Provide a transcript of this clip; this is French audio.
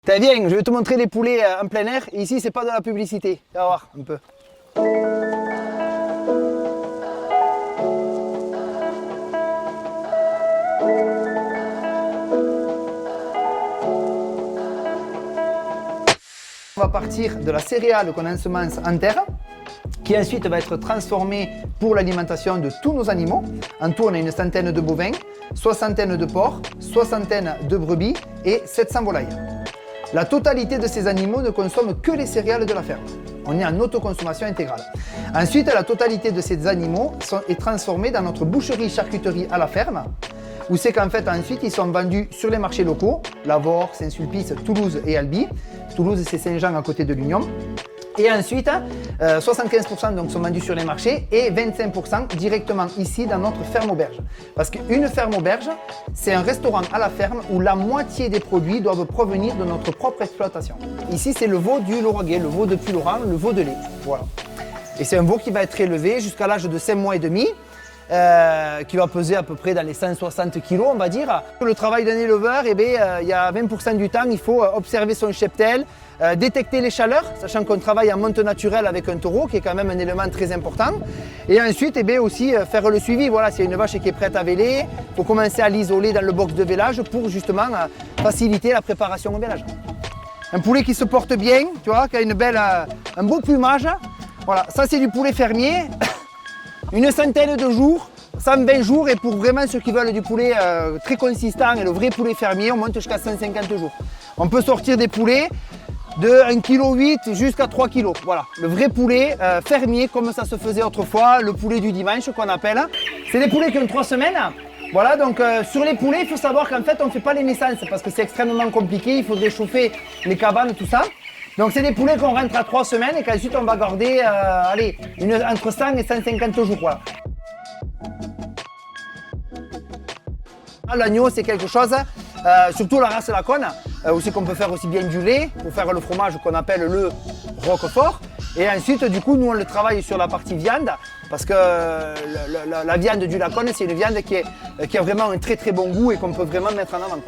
T'as bien, je vais te montrer les poulets en plein air. Ici, c'est pas de la publicité. Tu vas voir un peu. On va partir de la céréale qu'on ensemence en terre, qui ensuite va être transformée pour l'alimentation de tous nos animaux. En tout, on a une centaine de bovins, soixantaine de porcs, soixantaine de brebis et 700 volailles. La totalité de ces animaux ne consomment que les céréales de la ferme. On est en autoconsommation intégrale. Ensuite, la totalité de ces animaux est transformée dans notre boucherie-charcuterie à la ferme, où c'est qu'en fait, ensuite, ils sont vendus sur les marchés locaux, Lavore, Saint-Sulpice, Toulouse et Albi. Toulouse, c'est Saint-Jean à côté de l'Union. Et ensuite, 75% donc, sont vendus sur les marchés et 25% directement ici dans notre ferme-auberge. Parce qu'une ferme-auberge, c'est un restaurant à la ferme où la moitié des produits doivent provenir de notre propre exploitation. Ici, c'est le veau du Lauragais, le veau de Puylaurens, le veau de lait. Voilà. Et c'est un veau qui va être élevé jusqu'à l'âge de 5 mois et demi, qui va peser à peu près dans les 160 kg, on va dire. Le travail d'un éleveur, il y a 20% du temps, il faut observer son cheptel, détecter les chaleurs, sachant qu'on travaille en monte naturelle avec un taureau, qui est quand même un élément très important. Et ensuite, aussi faire le suivi. Voilà, s'il y a une vache qui est prête à véler, il faut commencer à l'isoler dans le box de vélage pour justement faciliter la préparation au vélage. Un poulet qui se porte bien, tu vois, qui a un beau plumage. Voilà, ça c'est du poulet fermier. Une centaine de jours, 120 jours, et pour vraiment ceux qui veulent du poulet très consistant et le vrai poulet fermier, on monte jusqu'à 150 jours. On peut sortir des poulets de 1,8 kg jusqu'à 3 kg. Voilà, le vrai poulet fermier comme ça se faisait autrefois, le poulet du dimanche qu'on appelle. C'est des poulets qui ont 3 semaines. Voilà, donc sur les poulets, il faut savoir qu'en fait, on ne fait pas les naissances parce que c'est extrêmement compliqué, il faudrait chauffer les cabanes, tout ça. Donc c'est des poulets qu'on rentre à 3 semaines et qu'ensuite on va garder entre 100 et 150 jours. Voilà. L'agneau c'est quelque chose, surtout la race Laconne, aussi qu'on peut faire aussi bien du lait pour faire le fromage qu'on appelle le roquefort. Et ensuite du coup nous on le travaille sur la partie viande parce que la viande du Laconne c'est une viande qui a vraiment un très très bon goût et qu'on peut vraiment mettre en avant.